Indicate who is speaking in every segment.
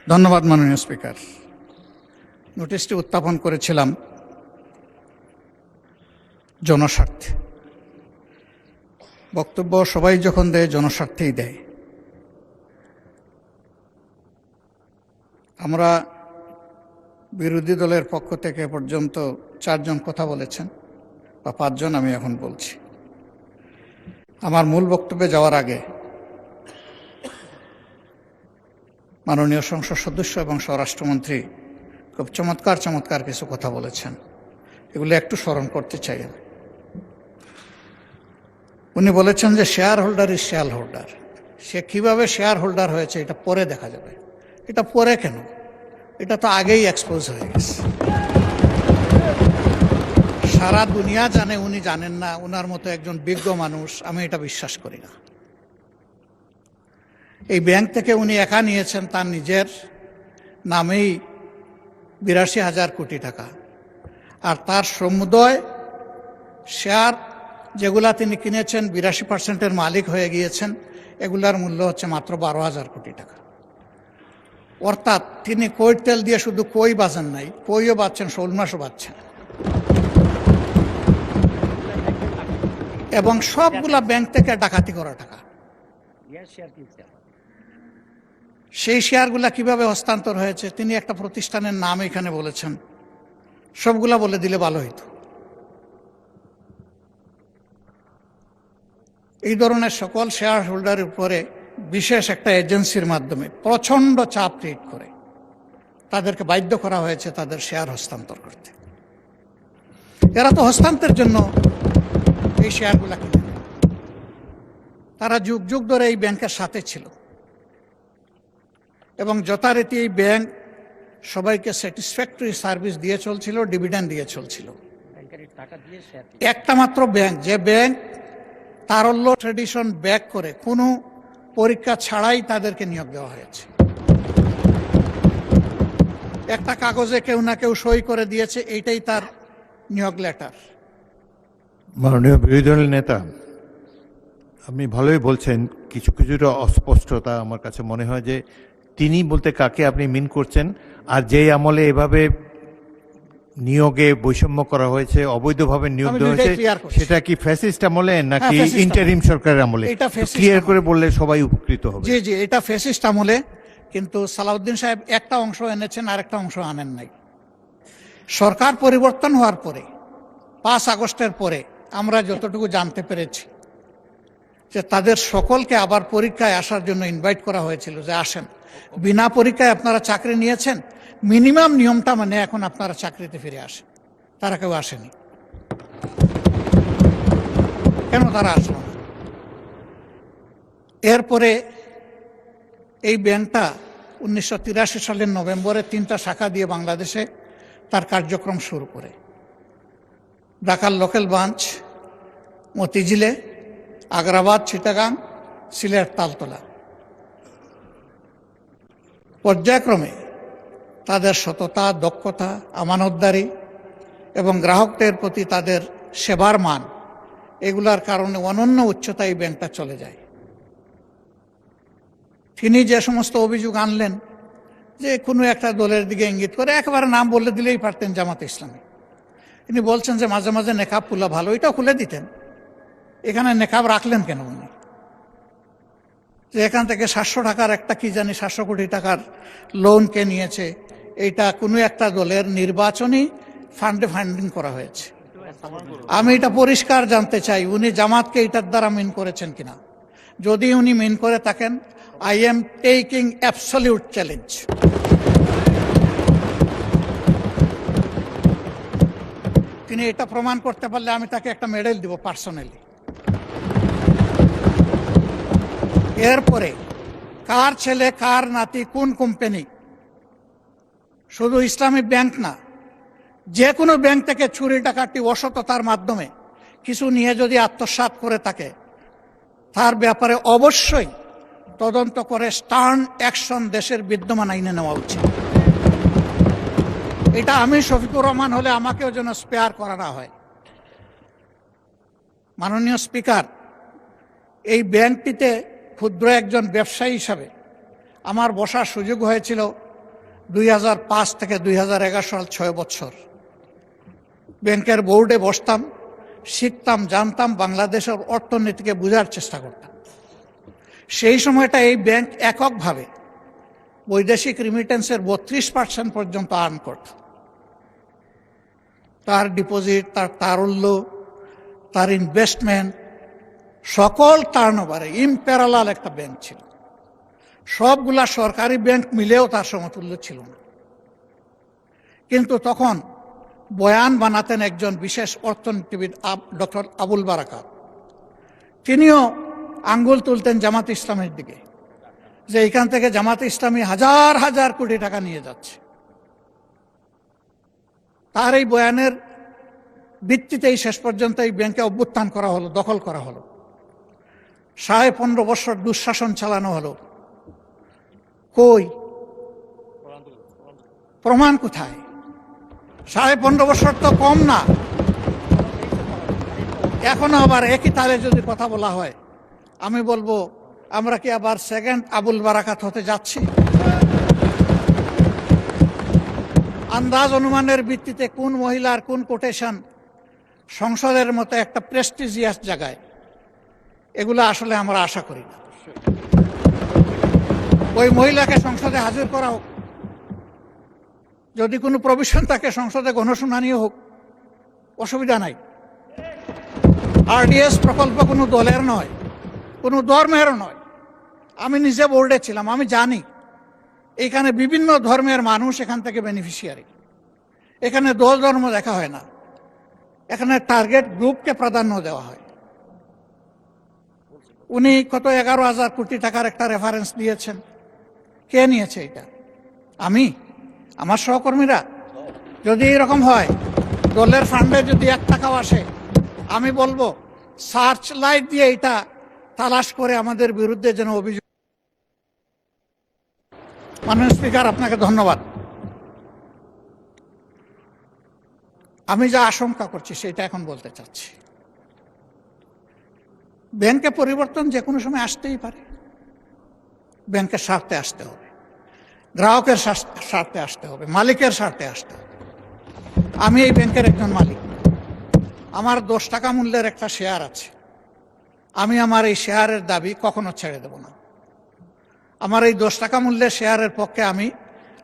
Speaker 1: ধন্যবাদ মাননীয় স্পিকার। নোটিশটি উত্থাপন করেছিলাম জনস্বার্থে। বক্তব্য সবাই যখন দেয় জনস্বার্থেই দেয়। আমরা বিরোধী দলের পক্ষ থেকে পর্যন্ত 4 জন কথা বলেছেন বা 5 জন, আমি এখন বলছি। আমার মূল বক্তব্যে যাওয়ার আগে মাননীয় সংসদ সদস্য এবং স্বরাষ্ট্রমন্ত্রী খুব চমৎকার কিছু কথা বলেছেন, এগুলো একটু স্মরণ করতে চাই আমি। উনি বলেছেন যে shareholder is shareholder. সে কিভাবে শেয়ার হোল্ডার হয়েছে এটা পরে দেখা যাবে। এটা পরে কেন? এটা তো আগেই এক্সপোজ হয়ে গেছে। সারা দুনিয়া জানে, উনি জানেন না। উনার মতো একজন বিজ্ঞ মানুষ, আমি এটা বিশ্বাস করি না। এই ব্যাংক থেকে উনি একা নিয়েছেন তার নিজের নামেই 82,000 কোটি টাকা, আর তার সমুদয় শেয়ার যেগুলা তিনি কিনেছেন 82% মালিক হয়ে গিয়েছেন, এগুলার মূল্য হচ্ছে মাত্র 12,000 কোটি টাকা। অর্থাৎ তিনি কই তেল দিয়ে শুধু কই বাজেন নাই, কইও বাচ্ছেন, শোল মাছও বাচ্ছেন, এবং সবগুলা ব্যাংক থেকে ডাকাতি করা টাকা। সেই শেয়ারগুলা কিভাবে হস্তান্তর হয়েছে তিনি একটা প্রতিষ্ঠানের নাম এখানে বলেছেন, সবগুলা বলে দিলে ভালো হইতো। এই ধরনের সকল শেয়ার হোল্ডারের উপরে বিশেষ একটা এজেন্সির মাধ্যমে প্রচণ্ড চাপ ক্রিয়েট করে তাদেরকে বাধ্য করা হয়েছে তাদের শেয়ার হস্তান্তর করতে। এরা তো হস্তান্তরের জন্য এই শেয়ারগুলা কিনে, তারা যুগ যুগ ধরে এই ব্যাংকের সাথে ছিল এবং যথারীতি এই ব্যাংক সবাইকে স্যাটিসফ্যাক্টরি সার্ভিস দিয়ে চলছিল, ডিভিডেন্ড দিয়ে চলছিল। একটা মাত্র ব্যাংক, যে ব্যাংক তারল্য ট্রেডিশন ব্যাক করে কোনো পরীক্ষা ছাড়াই তাদেরকে নিয়োগ দেওয়া হয়েছে। একটা কাগজে কেউ না কেউ সই করে দিয়েছে, এইটাই তার নিয়োগ লেটার।
Speaker 2: মাননীয় বিরোধী দলের নেতা, আপনি ভালোই বলছেন, কিছুটা অস্পষ্টতা আমার কাছে মনে হয় যে তিনি বলতে কাকে আপনি মিন করছেন, আর যেই আমলে এভাবে নিয়োগে বৈষম্য করা হয়েছে, অবৈধভাবে নিয়োগ দেওয়া হয়েছে, সেটা কি ফ্যাসিস্ট আমলে নাকি ইন্টারিম সরকারের আমলে? ক্লিয়ার করে বললে সবাই উপকৃত হবে।
Speaker 1: জি জি, এটা ফ্যাসিস্ট আমলে, কিন্তু সালাউদ্দিন সাহেব একটা অংশ এনেছেন আর একটা অংশ আনেন নাই। সরকার পরিবর্তন হওয়ার পরে 5 আগস্টের পরে আমরা যতটুকু জানতে পেরেছি যে তাদের সকলকে আবার পরীক্ষায় আসার জন্য ইনভাইট করা হয়েছিল, যে আসেন, বিনা পরীক্ষায় আপনারা চাকরি নিয়েছেন, মিনিমাম নিয়মটা মানে এখন আপনারা চাকরিতে ফিরে আসেন। তারা কেউ আসেনি। কেন তারা আসলো না? এরপরে এই ব্যাংকটা 1983 সালের নভেম্বরে 3টা শাখা দিয়ে বাংলাদেশে তার কার্যক্রম শুরু করে। ঢাকার লোকাল ব্রাঞ্চ মতিঝিলে, আগ্রাবাদ, চিটাগাং, সিলেট, তালতলা। পর্যায়ক্রমে তাদের সততা, দক্ষতা, আমানতদারি এবং গ্রাহকদের প্রতি তাদের সেবার মান, এগুলার কারণে অনন্য উচ্চতায় এই ব্যাংকটা চলে যায়। তিনি যে সমস্ত অভিযোগ আনলেন, যে কোনো একটা দলের দিকে ইঙ্গিত করে, একেবারে নাম বলে দিলেই পারতেন জামাতে ইসলামী। তিনি বলছেন যে মাঝে মাঝে নেকাব খোলা ভালো, এটাও খুলে দিতেন। এখানে নেকাব রাখলেন কেন উনি? যে এখান থেকে 700 টাকার একটা কি জানি 700 কোটি টাকার লোন কে নিয়েছে, এইটা কোনো একটা দলের নির্বাচনী ফান্ডে ফান্ডিং করা হয়েছে। আমি এটা পরিষ্কার জানতে চাই, উনি জামাতকে এটার দ্বারা মিন করেছেন কিনা। যদি উনি মিন করে থাকেন, I am taking absolute challenge. তিনি এটা প্রমাণ করতে পারলে আমি তাকে একটা মেডেল দিব পার্সোনালি। এরপরে কার ছেলে, কার নাতি, কোন কোম্পানি, শুধু ইসলামী ব্যাংক না, যে কোনো ব্যাংক থেকে চুরি ডাকাতি অসততার মাধ্যমে কিছু নিয়ে যদি আত্মসাৎ করে থাকে, তার ব্যাপারে অবশ্যই তদন্ত করে স্টার্ন অ্যাকশন দেশের বিদ্যমান আইনে নেওয়া উচিত। এটা আমি শফিকুর রহমান হলে আমাকেও যেন স্পেয়ার করা না হয়। মাননীয় স্পিকার, এই ব্যাংকটিতে ক্ষুদ্র একজন ব্যবসায়ী হিসাবে আমার বসার সুযোগ হয়েছিল 2005 থেকে 2011 সাল 6 বছর ব্যাংকের বোর্ডে বসতাম, শিখতাম, জানতাম, বাংলাদেশের অর্থনীতিকে বোঝার চেষ্টা করতাম। সেই সময়টা এই ব্যাংক এককভাবে বৈদেশিক রিমিটেন্সের 32% পর্যন্ত আর্ন করত। তার ডিপোজিট, তার তারল্য, তার ইনভেস্টমেন্ট, সকল টার্নওভারে ইম্প্যারালাল একটা ব্যাংক ছিল। সবগুলা সরকারি ব্যাংক মিলেও তার সমতুল্য ছিল না। কিন্তু তখন বয়ান বানাতেন একজন বিশেষ অর্থনীতিবিদ ডক্টর আবুল বারাকাত। তিনিও আঙ্গুল তুলতেন জামাত ইসলামের দিকে, যে এখান থেকে জামাত ইসলামী হাজার হাজার কোটি টাকা নিয়ে যাচ্ছে। তার এই বয়ানের ভিত্তিতেই শেষ পর্যন্ত এই ব্যাংকে অভ্যুত্থান করা হলো, দখল করা হলো। 15.5 বছর দুঃশাসন চালানো হলো। কই প্রমাণ কোথায়? 15.5 বছর তো কম না। এখনো আবার একই তালে যদি কথা বলা হয়, আমি বলবো আমরা কি আবার সেকেন্ড আবুল বারাকাত হতে যাচ্ছি? আন্দাজ অনুমানের ভিত্তিতে কোন মহিলার কোন কোটেশন সংসদের মতো একটা প্রেস্টিজিয়াস জায়গায়, এগুলো আসলে আমরা আশা করি না। ওই মহিলাকে সংসদে হাজির করা হোক, যদি কোনো প্রভিশন থাকে সংসদে গণশুনানিও হোক, অসুবিধা নাই। আরডিএস প্রকল্প কোনো দলের নয়, কোনো ধর্মেরও নয়। আমি নিজে বোর্ডে ছিলাম, আমি জানি এখানে বিভিন্ন ধর্মের মানুষ এখান থেকে বেনিফিশিয়ারি। এখানে দল ধর্ম দেখা হয় না, এখানে টার্গেট গ্রুপকে প্রাধান্য দেওয়া হয়। উনি কত 11,000 কোটি টাকার একটা রেফারেন্স দিয়েছেন। কে নিয়েছে এটা? আমি, আমার সহকর্মীরা? যদি এরকম হয়, দলের ফান্ডে যদি 1 টাকাও আসে, আমি বলবো সার্চ লাইট দিয়ে এটা তালাশ করে আমাদের বিরুদ্ধে যেন অভিযোগ। মাননীয় স্পিকার, আপনাকে ধন্যবাদ। আমি যা আশঙ্কা করছি সেটা এখন বলতে চাচ্ছি। ব্যাংকে পরিবর্তন যে কোনো সময় আসতেই পারে। ব্যাংকের স্বার্থে আসতে হবে, গ্রাহকের স্বার্থে আসতে হবে, মালিকের স্বার্থে আসতে হবে। আমি এই ব্যাংকের একজন মালিক। আমার 10 টাকা মূল্যের একটা শেয়ার আছে। আমি আমার এই শেয়ারের দাবি কখনো ছেড়ে দেব না। আমার এই 10 টাকা মূল্যের শেয়ারের পক্ষে আমি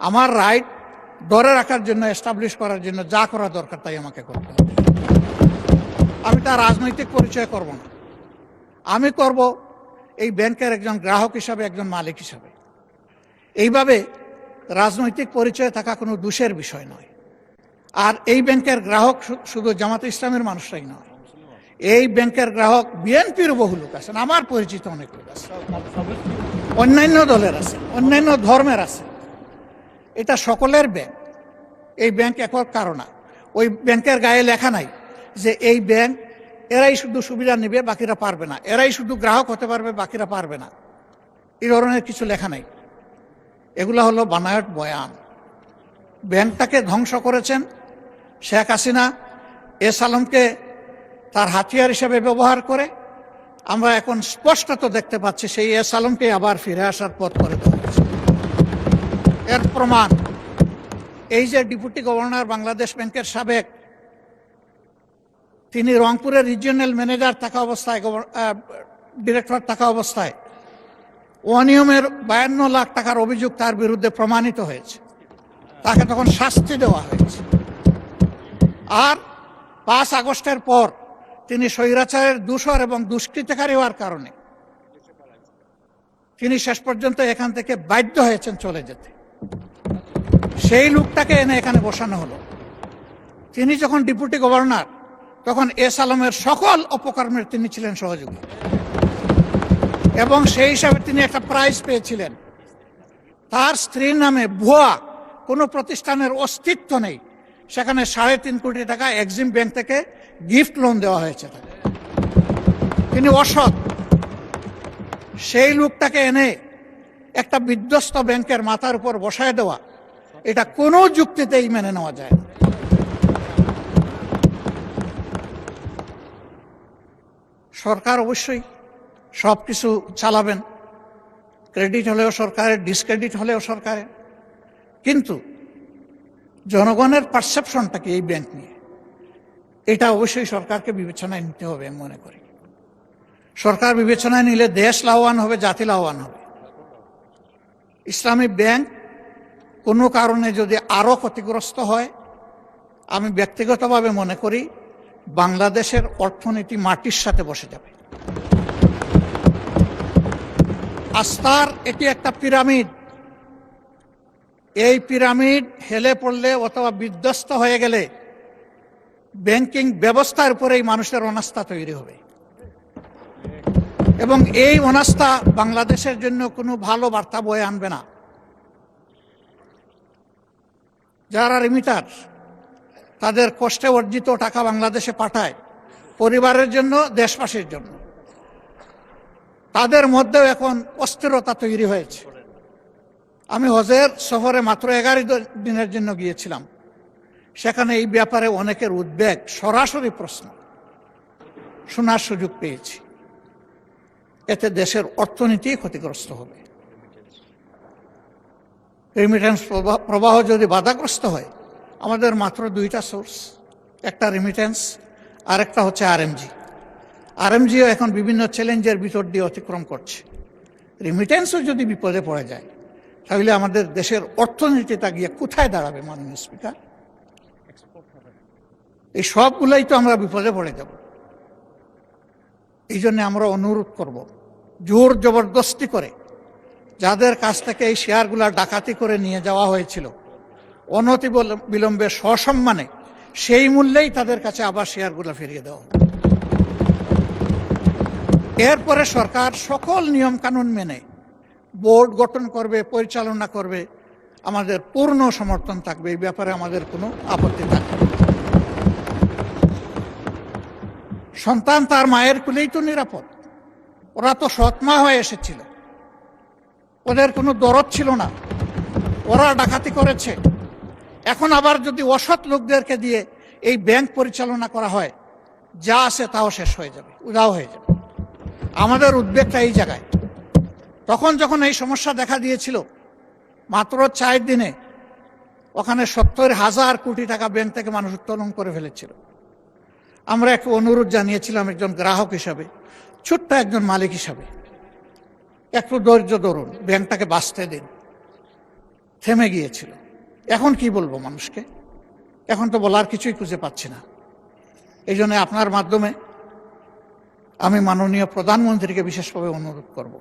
Speaker 1: আমার রাইট ধরে রাখার জন্য, এস্টাবলিশ করার জন্য যা করা দরকার তাই আমাকে করতে হবে। আমি তার রাজনৈতিক পরিচয় করব না। আমি করব এই ব্যাংকের একজন গ্রাহক হিসাবে, একজন মালিক হিসাবে। এইভাবে রাজনৈতিক পরিচয় থাকা কোনো দোষের বিষয় নয়। আর এই ব্যাংকের গ্রাহক শুধু জামাত ইসলামের মানুষরাই নয়, এই ব্যাংকের গ্রাহক বিএনপির বহু লোক আছেন, আমার পরিচিত অনেক লোক আছে, অন্যান্য দলের আছে, অন্যান্য ধর্মের আছে। এটা সকলের ব্যাংক। এই ব্যাংক একক কারণ না। ওই ব্যাংকের গায়ে লেখা নাই যে এই ব্যাংক এরাই শুধু সুবিধা নেবে, বাকিরা পারবে না, এরাই শুধু গ্রাহক হতে পারবে, বাকিরা পারবে না। এই ধরনের কিছু লেখা নাই। এগুলা হলো বানায়ট বয়ান। ব্যাংকটাকে ধ্বংস করেছেন শেখ হাসিনা এস আলমকে তার হাতিয়ার হিসেবে ব্যবহার করে। আমরা এখন স্পষ্টত দেখতে পাচ্ছি সেই এস আলমকে আবার ফিরে আসার পথ করে দেওয়া হয়েছে। এর প্রমাণ এই যে ডেপুটি গভর্নর বাংলাদেশ ব্যাংকের সাবেক, তিনি রংপুরের রিজিওনাল ম্যানেজার থাকা অবস্থায়, ডিরেক্টর থাকা অবস্থায় অনিয়মের 52 লাখ টাকার অভিযোগ তার বিরুদ্ধে প্রমাণিত হয়েছে। তাকে তখন শাস্তি দেওয়া হয়েছে। আর 5 আগস্টের পর তিনি স্বৈরাচারের দূষর এবং দুষ্কৃতকারী হওয়ার কারণে তিনি শেষ পর্যন্ত এখান থেকে বাধ্য হয়েছেন চলে যেতে। সেই লোকটাকে এনে এখানে বসানো হলো। তিনি যখন ডেপুটি গভর্নর, তখন এস আলমের সকল অপকর্মের তিনি ছিলেন সহযোগী, এবং সেই হিসাবে তিনি একটা প্রাইজ পেয়েছিলেন। তার স্ত্রীর নামে ভুয়া কোনো প্রতিষ্ঠানের অস্তিত্ব নেই, সেখানে 3.5 কোটি টাকা এক্সিম ব্যাংক থেকে গিফট লোন দেওয়া হয়েছে। তিনি অসৎ। সেই লোকটাকে এনে একটা বিধ্বস্ত ব্যাংকের মাথার উপর বসায় দেওয়া, এটা কোনো যুক্তিতেই মেনে নেওয়া যায় না। সরকার অবশ্যই সব কিছু চালাবেন, ক্রেডিট হলেও সরকারের, ডিসক্রেডিট হলেও সরকারের, কিন্তু জনগণের পারসেপশনটা কি এই ব্যাংক নিয়ে, এটা অবশ্যই সরকারকে বিবেচনায় নিতে হবে আমি মনে করি। সরকার বিবেচনায় নিলে দেশ লাভবান হবে, জাতি লাভবান হবে। ইসলামী ব্যাংক কোনো কারণে যদি আরো ক্ষতিগ্রস্ত হয়, আমি ব্যক্তিগতভাবে মনে করি বাংলাদেশের অর্থনীতি মাটির সাথে বসে যাবে। আস্থার এটি একটা পিরামিড। এই পিরামিড হেলে পড়লে অথবা বিধ্বস্ত হয়ে গেলে ব্যাংকিং ব্যবস্থার উপরেই মানুষের অনাস্থা তৈরি হবে, এবং এই অনাস্থা বাংলাদেশের জন্য কোনো ভালো বার্তা বয়ে আনবে না। যারা রিমিটার, তাদের কষ্টে অর্জিত টাকা বাংলাদেশে পাঠায় পরিবারের জন্য, দেশবাসীর জন্য, তাদের মধ্যেও এখন অস্থিরতা তৈরি হয়েছে। আমি হজের সফরে মাত্র 11 দিনের জন্য গিয়েছিলাম। সেখানে এই ব্যাপারে অনেকের উদ্বেগ, সরাসরি প্রশ্ন শোনার সুযোগ পেয়েছি। এতে দেশের অর্থনীতি ক্ষতিগ্রস্ত হবে। রেমিটেন্স প্রবাহ যদি বাধাগ্রস্ত হয়, আমাদের মাত্র 2টা সোর্স, একটা রেমিটেন্স, আরেকটা হচ্ছে আরএমজি। আরএমজিও এখন বিভিন্ন চ্যালেঞ্জের ভিতর দিয়ে অতিক্রম করছে। রেমিটেন্সও যদি বিপদে পড়ে যায়, তাহলে আমাদের দেশের অর্থনীতিটা গিয়ে কোথায় দাঁড়াবে মাননীয় স্পিকার? এই সবগুলোই তো আমরা বিপদে পড়ে যাব। এই জন্য আমরা অনুরোধ করব, জোর জবরদস্তি করে যাদের কাছ থেকে এই শেয়ারগুলা ডাকাতি করে নিয়ে যাওয়া হয়েছিল, অনতি বিলম্বে সসম্মানে সেই মূল্যেই তাদের কাছে আবার শেয়ারগুলো ফিরিয়ে দেওয়া। এরপরে সরকার সকল নিয়ম কানুন মেনে বোর্ড গঠন করবে, পরিচালনা করবে, আমাদের পূর্ণ সমর্থন থাকবে। এই ব্যাপারে আমাদের কোনো আপত্তি থাকবে না। সন্তান তার মায়ের কুলেই তো নিরাপদ। ওরা তো সৎমা হয়ে এসেছিল, ওদের কোনো দরদ ছিল না, ওরা ডাকাতি করেছে। এখন আবার যদি অসৎ লোকদেরকে দিয়ে এই ব্যাংক পরিচালনা করা হয়, যা আছে তাও শেষ হয়ে যাবে, উধাও হয়ে যাবে। আমাদের উদ্বেগটা এই জায়গায়। তখন যখন এই সমস্যা দেখা দিয়েছিল, মাত্র 4 দিনে ওখানে 70,000 কোটি টাকা ব্যাংক থেকে মানুষ উত্তোলন করে ফেলেছিল। আমরা একটু অনুরোধ জানিয়েছিলাম একজন গ্রাহক হিসাবে, ছোট্ট একজন মালিক হিসাবে, একটু ধৈর্য ধরুন, ব্যাংকটাকে বাঁচতে দিন। থেমে গিয়েছিল। এখন কি বলবো মানুষকে? এখন তো বলার কিছুই খুঁজে পাচ্ছি না। এই জন্য আপনার মাধ্যমে আমি মাননীয় প্রধানমন্ত্রীকে বিশেষভাবে অনুরোধ করব,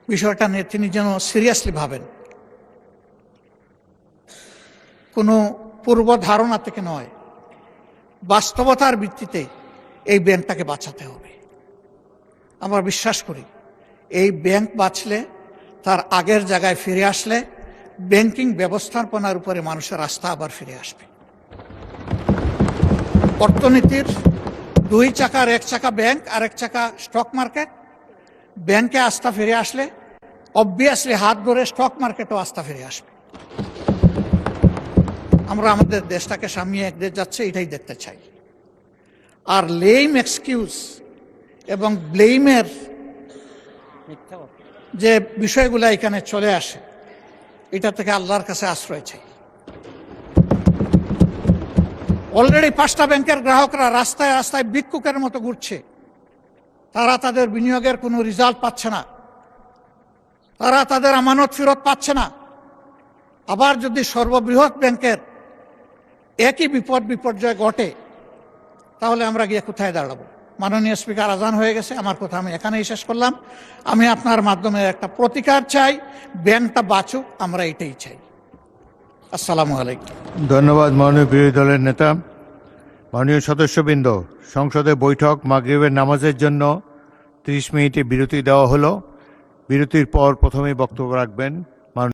Speaker 1: বিষয়টা নিয়ে তিনি যেন সিরিয়াসলি ভাবেন। কোনো পূর্ব ধারণা থেকে নয়, বাস্তবতার ভিত্তিতে এই ব্যাংকটাকে বাঁচাতে হবে। আমরা বিশ্বাস করি এই ব্যাংক বাঁচলে, তার আগের জায়গায় ফিরে আসলে, ব্যাংকিং ব্যবস্থাপনার উপরে মানুষের আস্থা আবার ফিরে আসবে। অর্থনীতির 2 চাকার 1 চাকা ব্যাংক আর 1 চাকা স্টক মার্কেট। ব্যাংকে আস্থা ফিরে আসলে অবভিয়াসলি হাত ধরে স্টক মার্কেটও আস্থা ফিরে আসবে। আমরা আমাদের দেশটাকে সামনে একদিকে যাচ্ছে, এটাই দেখতে চাই। আর লেম এক্সকিউজ এবং ব্লেমের যে বিষয়গুলো এখানে চলে আসে, এটা থেকে আল্লাহর কাছে আশ্রয় চাই। অলরেডি 5টা ব্যাংকের গ্রাহকরা রাস্তায় রাস্তায় ভিক্ষুকের মতো ঘুরছে। তারা তাদের বিনিয়োগের কোনো রেজাল্ট পাচ্ছে না, তারা তাদের আমানত ফেরত পাচ্ছে না। আবার যদি সর্ববৃহৎ ব্যাংকের একই বিপর্যয় ঘটে, তাহলে আমরা গিয়ে কোথায় দাঁড়াবো? মাননীয় স্পিকার, আজান হয়ে গেছে, আমার কথা আমি এখানেই শেষ করলাম। আমি আপনার মাধ্যমে একটা প্রতিকার চাই, ব্যাংকটা বাঁচুক, আমরা এটাই চাই। আসসালামু আলাইকুম।
Speaker 2: ধন্যবাদ মাননীয় বিরোধী দলের নেতা। মাননীয় সদস্যবৃন্দ, সংসদে বৈঠক মাগরিবের নামাজের জন্য 30 মিনিটে বিরতি দেওয়া হলো। বিরতির পর প্রথমেই বক্তব্য রাখবেন